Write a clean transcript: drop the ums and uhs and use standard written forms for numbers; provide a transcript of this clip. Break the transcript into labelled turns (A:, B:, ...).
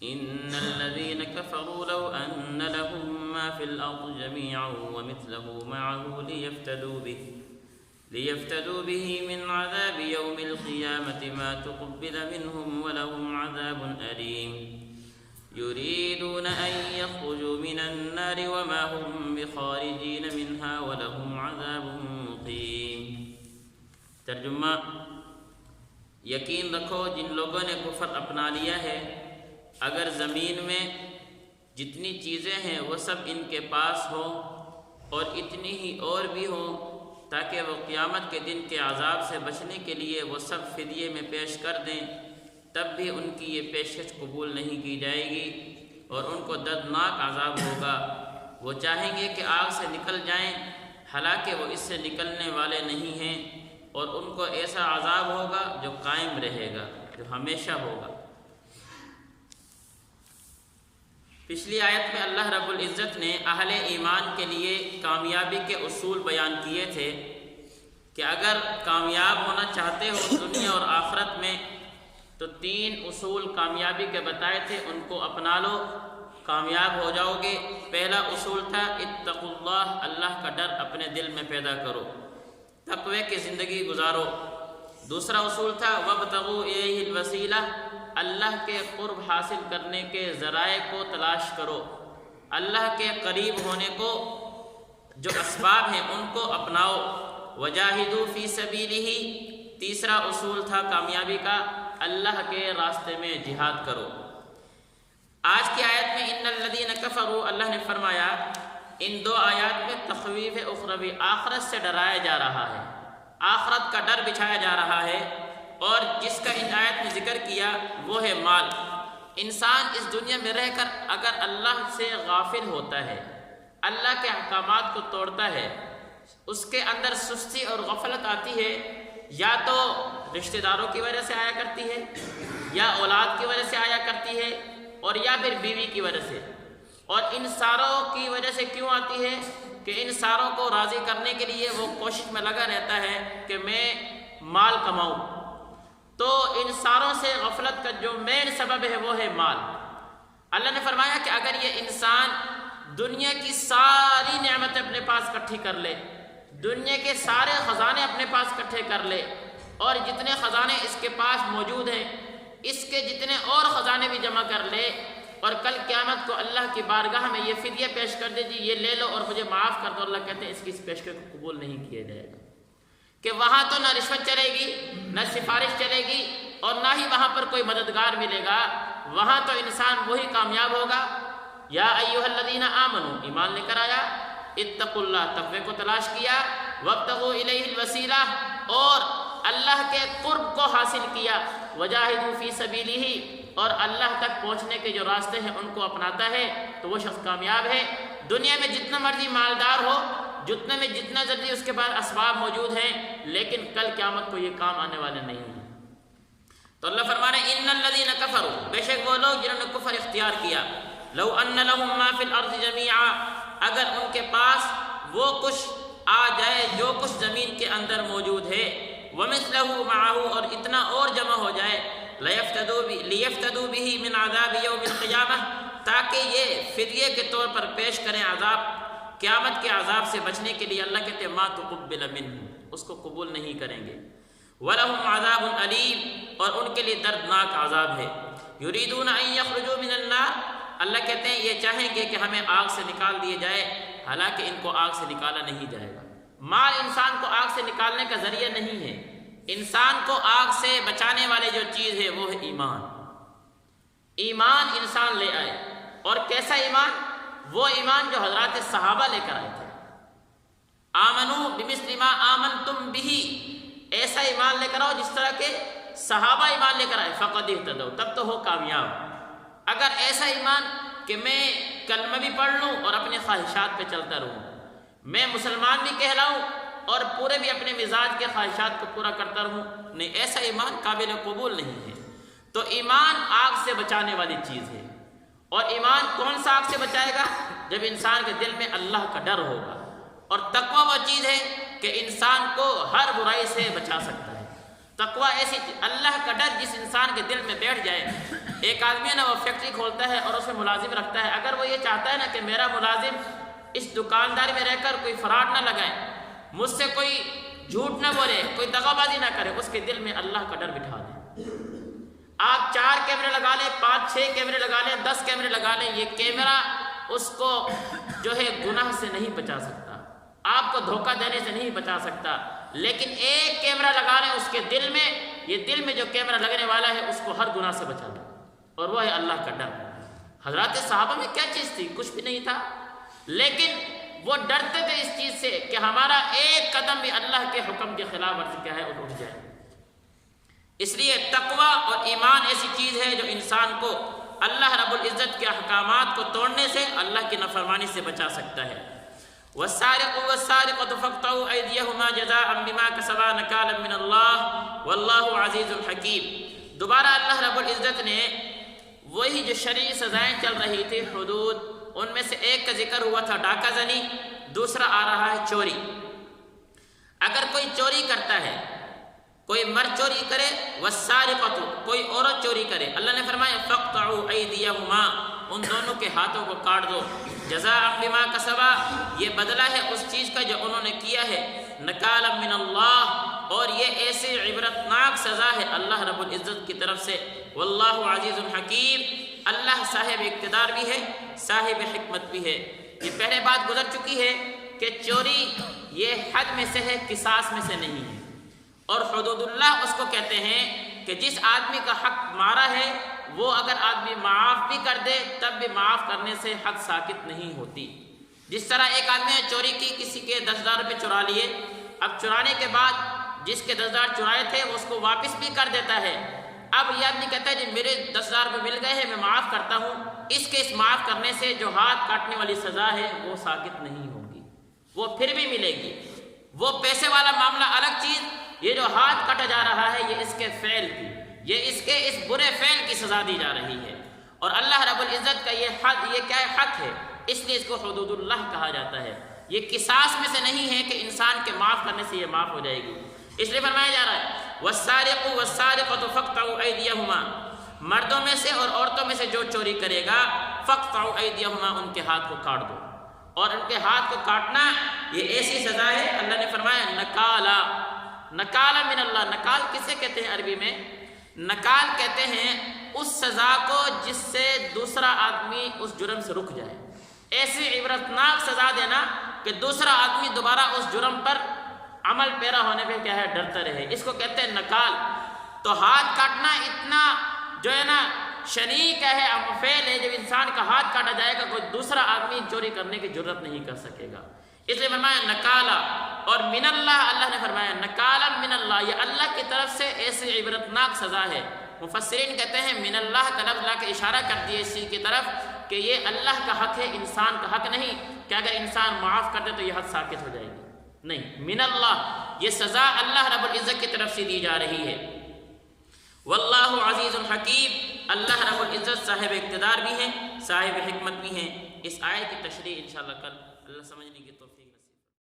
A: إن الذين كفروا لو أن لهم ما في الأرض جميعا ومثله معه ليفتدوا به من عذاب يوم القيامة ما تقبل منهم ولهم عذاب أليم يريدون أن يخرجوا من النار وما هم بخارجين منها ولهم عذاب مقيم۔ ترجمہ: یقین رکھو جن لوگوں نے کفر اپنا لیا ہے، اگر زمین میں جتنی چیزیں ہیں وہ سب ان کے پاس ہوں اور اتنی ہی اور بھی ہوں تاکہ وہ قیامت کے دن کے عذاب سے بچنے کے لیے وہ سب فدیے میں پیش کر دیں، تب بھی ان کی یہ پیشکش قبول نہیں کی جائے گی اور ان کو دردناک عذاب ہوگا۔ وہ چاہیں گے کہ آگ سے نکل جائیں، حالانکہ وہ اس سے نکلنے والے نہیں ہیں، اور ان کو ایسا عذاب ہوگا جو قائم رہے گا، جو ہمیشہ ہوگا۔ پچھلی آیت میں اللہ رب العزت نے اہل ایمان کے لیے کامیابی کے اصول بیان کیے تھے کہ اگر کامیاب ہونا چاہتے ہو دنیا اور آخرت میں تو 3 اصول کامیابی کے بتائے تھے، ان کو اپنا لو، کامیاب ہو جاؤ گے۔ پہلا اصول تھا اتقوا اللہ، اللہ کا ڈر اپنے دل میں پیدا کرو، تقوی کی زندگی گزارو۔ دوسرا اصول تھا وابتغوا الیہ الوسیلہ، اللہ کے قرب حاصل کرنے کے ذرائع کو تلاش کرو، اللہ کے قریب ہونے کو جو اسباب ہیں ان کو اپناؤ۔ وجاہدوا فی سبیلہ، تیسرا اصول تھا کامیابی کا، اللہ کے راستے میں جہاد کرو۔ آج کی آیت میں ان الذین کفروا، اللہ نے فرمایا ان 2 آیات میں تخویف اخروی، آخرت سے ڈرایا جا رہا ہے، آخرت کا ڈر بچھایا جا رہا ہے، اور جس کا ان آیت میں ذکر کیا وہ ہے مال۔ انسان اس دنیا میں رہ کر اگر اللہ سے غافل ہوتا ہے، اللہ کے احکامات کو توڑتا ہے، اس کے اندر سستی اور غفلت آتی ہے، یا تو رشتہ داروں کی وجہ سے آیا کرتی ہے، یا اولاد کی وجہ سے آیا کرتی ہے، اور یا پھر بیوی کی وجہ سے۔ اور ان ساروں کی وجہ سے کیوں آتی ہے کہ ان ساروں کو راضی کرنے کے لیے وہ کوشش میں لگا رہتا ہے کہ میں مال کماؤں۔ تو ان ساروں سے غفلت کا جو مین سبب ہے وہ ہے مال۔ اللہ نے فرمایا کہ اگر یہ انسان دنیا کی ساری نعمتیں اپنے پاس اکٹھی کر لے، دنیا کے سارے خزانے اپنے پاس اکٹھے کر لے، اور جتنے خزانے اس کے پاس موجود ہیں اس کے جتنے اور خزانے بھی جمع کر لے، اور کل قیامت کو اللہ کی بارگاہ میں یہ فدیہ پیش کر دے جی یہ لے لو اور مجھے معاف کر دو، اللہ کہتے ہیں اس کی اس پیشکش کو قبول نہیں کیا جائے گا، کہ وہاں تو نہ رشوت چلے گی، نہ سفارش چلے گی، اور نہ ہی وہاں پر کوئی مددگار ملے گا۔ وہاں تو انسان وہی کامیاب ہوگا۔ یا ایھا الذین آمنوا، ایمان لے کر آیا، اتقوا اللہ، تقوی کو تلاش کیا، وابتغوا الیہ الوسیلہ، اور اللہ کے قرب کو حاصل کیا، وجاہدوا فی سبیلہ، اور اللہ تک پہنچنے کے جو راستے ہیں ان کو اپناتا ہے تو وہ شخص کامیاب ہے۔ دنیا میں جتنا مرضی مالدار ہو، جتنا جلدی اس کے پاس اسباب موجود ہیں، لیکن کل قیامت کو یہ کام آنے والے نہیں ہیں۔ تو اللہ فرما رہے ہیں ان الذین کفروا، بے شک وہ لوگ جنہوں نے کفر اختیار کیا، لو ان لهم ما فی الارض جميعا، اگر ان کے پاس وہ کچھ آ جائے جو کچھ زمین کے اندر موجود ہے، ومثلہ معه، اور اتنا اور جمع ہو جائے، لیفتدوا به من عذاب یوم القیامہ، تاکہ یہ فدیے کے طور پر پیش کریں عذاب، قیامت کے عذاب سے بچنے کے لیے، اللہ کہتے ہیں ما تقبل منہ، اس کو قبول نہیں کریں گے، وَلَهُمْ عَذَابٌ أَلِيمٌ، اور ان کے لیے دردناک عذاب ہے۔ يُرِيدُونَ أَن يَخْرُجُوا مِنَ النَّارِ، اللہ کہتے ہیں یہ چاہیں گے کہ ہمیں آگ سے نکال دیے جائے، حالانکہ ان کو آگ سے نکالا نہیں جائے گا۔ مال انسان کو آگ سے نکالنے کا ذریعہ نہیں ہے، انسان کو آگ سے بچانے والے جو چیز ہے وہ ہے ایمان۔ ایمان انسان لے آئے، اور کیسا ایمان؟ وہ ایمان جو حضرات صحابہ لے کر آئے تھے، آمنوا بمثل ما آمنتم بہ، ایسا ایمان لے کر آؤ جس طرح کے صحابہ ایمان لے کر آئے، فقد اہتدوا، تب تو ہو کامیاب۔ اگر ایسا ایمان کہ میں کلمہ بھی پڑھ لوں اور اپنے خواہشات پہ چلتا رہوں، میں مسلمان بھی کہلاؤں اور پورے بھی اپنے مزاج کے خواہشات کو پورا کرتا رہوں، نہیں، ایسا ایمان قابل قبول نہیں ہے۔ تو ایمان آگ سے بچانے والی چیز ہے، اور ایمان کون سا آگ سے بچائے گا؟ جب انسان کے دل میں اللہ کا ڈر ہوگا، اور تقوی وہ چیز ہے کہ انسان کو ہر برائی سے بچا سکتا ہے۔ تقوی ایسی اللہ کا ڈر جس انسان کے دل میں بیٹھ جائے ایک آدمی ہے نا وہ فیکٹری کھولتا ہے اور اس میں ملازم رکھتا ہے، اگر وہ یہ چاہتا ہے نا کہ میرا ملازم اس دکانداری میں رہ کر کوئی فراڈ نہ لگائے، مجھ سے کوئی جھوٹ نہ بولے، کوئی دغا بازی نہ کرے، اس کے دل میں اللہ کا ڈر بٹھا دیں۔ آپ 4 کیمرے لگا لیں، 5-6 کیمرے لگا لیں، 10 کیمرے لگا لیں، یہ کیمرہ اس کو جو ہے گناہ سے نہیں بچا سکتا، آپ کو دھوکہ دینے سے نہیں بچا سکتا، لیکن ایک کیمرہ لگا لیں اس کے دل میں، یہ دل میں جو کیمرہ لگنے والا ہے اس کو ہر گناہ سے بچا دے، اور وہ ہے اللہ کا ڈر۔ حضرات صحابہ میں کیا چیز تھی؟ کچھ بھی نہیں تھا، لیکن وہ ڈرتے تھے اس چیز سے کہ ہمارا ایک قدم بھی اللہ کے حکم کے خلاف ورزی کیا ہے اور اٹھ جائے۔ اس لیے تقوی اور ایمان ایسی چیز ہے جو انسان کو اللہ رب العزت کے احکامات کو توڑنے سے، اللہ کی نافرمانی سے بچا سکتا ہے۔ والسارق والسارقة فاقطعوا أيديهما جزاء بما كسبا نكالا من الله والله عزيز حكيم۔ دوبارہ اللہ رب العزت نے وہی جو شرعی سزائیں چل رہی تھی، حدود، ان میں سے ایک کا ذکر ہوا تھا ڈاکہ زنی، دوسرا آ رہا ہے چوری۔ اگر کوئی چوری کرتا ہے، کوئی مرد چوری کرے، والسارقۃ، کوئی عورت چوری کرے، اللہ نے فرمایا فاقطعوا ایدیہما، ان دونوں کے ہاتھوں کو کاٹ دو، جزاء بما کسبا، یہ بدلہ ہے اس چیز کا جو انہوں نے کیا ہے، نکالا من اللہ، اور یہ ایسی عبرتناک سزا ہے اللہ رب العزت کی طرف سے۔ واللہ عزیز حکیم، اللہ صاحب اقتدار بھی ہے، صاحب حکمت بھی ہے۔ یہ پہلے بات گزر چکی ہے کہ چوری یہ حد میں سے ہے، قصاص میں سے نہیں ہے، اور حدود اللہ اس کو کہتے ہیں کہ جس آدمی کا حق مارا ہے وہ اگر آدمی معاف بھی کر دے تب بھی معاف کرنے سے حد ساکت نہیں ہوتی۔ جس طرح ایک آدمی نے چوری کی، کسی کے 10,000 روپے چرا لیے، اب چرانے کے بعد جس کے 10,000 چرائے تھے اس کو واپس بھی کر دیتا ہے، اب یہ آدمی کہتا ہے جی میرے 10,000 روپے مل گئے ہیں، میں معاف کرتا ہوں، اس کے اس معاف کرنے سے جو ہاتھ کاٹنے والی سزا ہے وہ ساکت نہیں ہوگی، وہ پھر بھی ملے گی۔ وہ پیسے والا معاملہ الگ چیز، یہ جو ہاتھ کاٹا جا رہا ہے یہ اس کے فعل کی، یہ اس کے اس برے فعل کی سزا دی جا رہی ہے، اور اللہ رب العزت کا یہ حد، یہ کیا ہے؟ حق ہے، اس لیے اس کو حدود اللہ کہا جاتا ہے۔ یہ قصاص میں سے نہیں ہے کہ انسان کے معاف کرنے سے یہ معاف ہو جائے گی، اس لیے فرمایا جا رہا ہے والسارق والسارقۃ فاقطعوا ایدیہما، مردوں میں سے اور عورتوں میں سے جو چوری کرے گا، فاقطعوا ایدیہما، ان کے ہاتھ کو کاٹ دو، اور ان کے ہاتھ کو کاٹنا یہ ایسی سزا ہے، اللہ نے فرمایا نکالا، نکالا من اللہ۔ نکال کسے کہتے ہیں عربی میں؟ نکال کہتے ہیں اس سزا کو جس سے دوسرا آدمی اس جرم سے رک جائے، ایسی عبرتناک سزا دینا کہ دوسرا آدمی دوبارہ اس جرم پر عمل پیرا ہونے پہ کیا ہے؟ ڈرتا رہے، اس کو کہتے ہیں نکال۔ تو ہاتھ کاٹنا اتنا جو ہے نا شنیع ہے، فعل ہے، جب انسان کا ہاتھ کاٹا جائے گا کوئی دوسرا آدمی چوری کرنے کی جرت نہیں کر سکے گا، اس لیے فرمایا نکالا۔ اور من اللہ، اللہ نے فرمایا نکالا من اللہ، یہ اللہ کی طرف سے ایسی عبرتناک سزا ہے۔ مفسرین کہتے ہیں من اللہ کا لفظ لا کے اشارہ کر دیے اس چیز کی طرف کہ یہ اللہ کا حق ہے، انسان کا حق نہیں کہ اگر انسان معاف کر دے تو یہ حد ساکت ہو جائے گی، نہیں، من اللہ، یہ سزا اللہ رب العزت کی طرف سے دی جا رہی ہے۔ واللہ عزیز حکیم، اللہ رب العزت صاحب اقتدار بھی ہیں، صاحب حکمت بھی ہیں۔ اس آیت کی تشریح انشاءاللہ کل اللہ سمجھنے کی توفیق